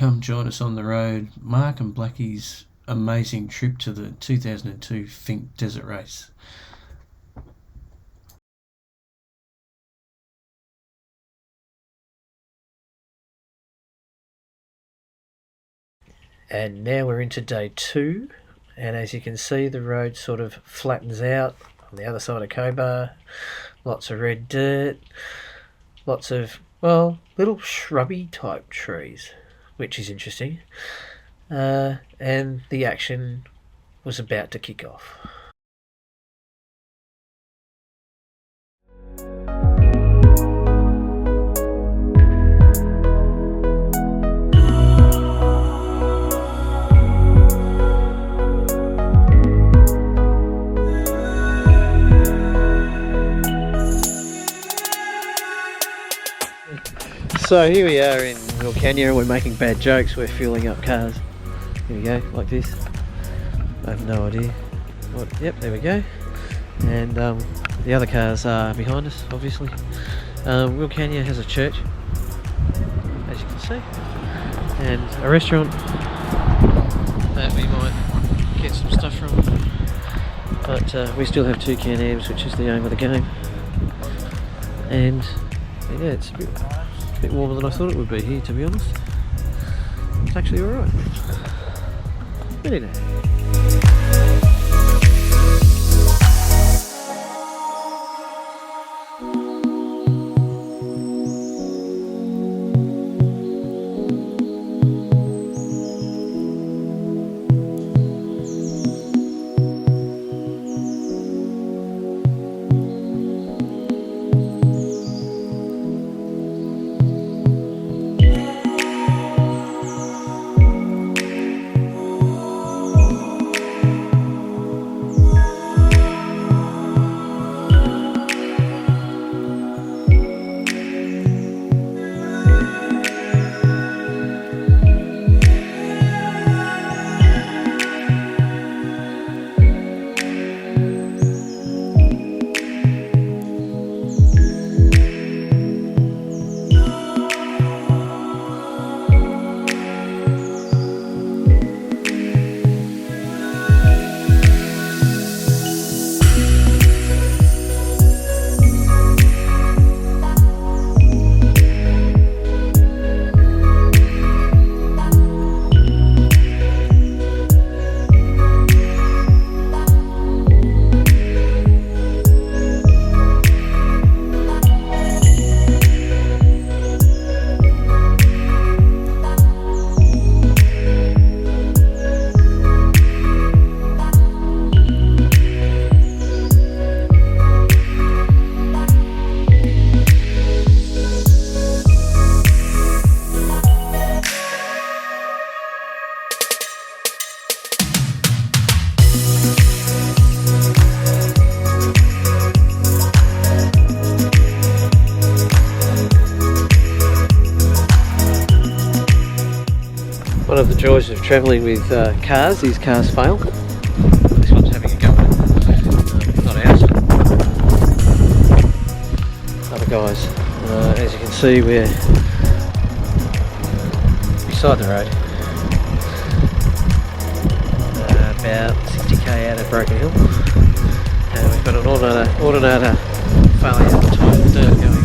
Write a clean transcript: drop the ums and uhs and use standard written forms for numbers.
come join us on the road, Mark and Blackie's amazing trip to the 2002 Finke Desert Race. And now we're into day 2, and as you can see, the road sort of flattens out on the other side of Cobar. Lots of red dirt, lots of, well, little shrubby type trees, which is interesting. And the action was about to kick off. So here we are in Wilcannia. We're making bad jokes, we're fueling up cars. Here we go, like this. I have no idea what. Yep, there we go. And the other cars are behind us, obviously. Wilcannia has a church, as you can see, and a restaurant that we might get some stuff from. But we still have 2 Can-Ams, which is the aim of the game. And yeah, it's a bit warmer than I thought it would be here, to be honest. It's actually alright. Really nice. One of the joys of travelling with cars is cars fail. This one's having a go at it. Not ours. Other guys. As you can see, we're beside the road. About 60k out of Broken Hill. And we've got an alternator failure type dirt going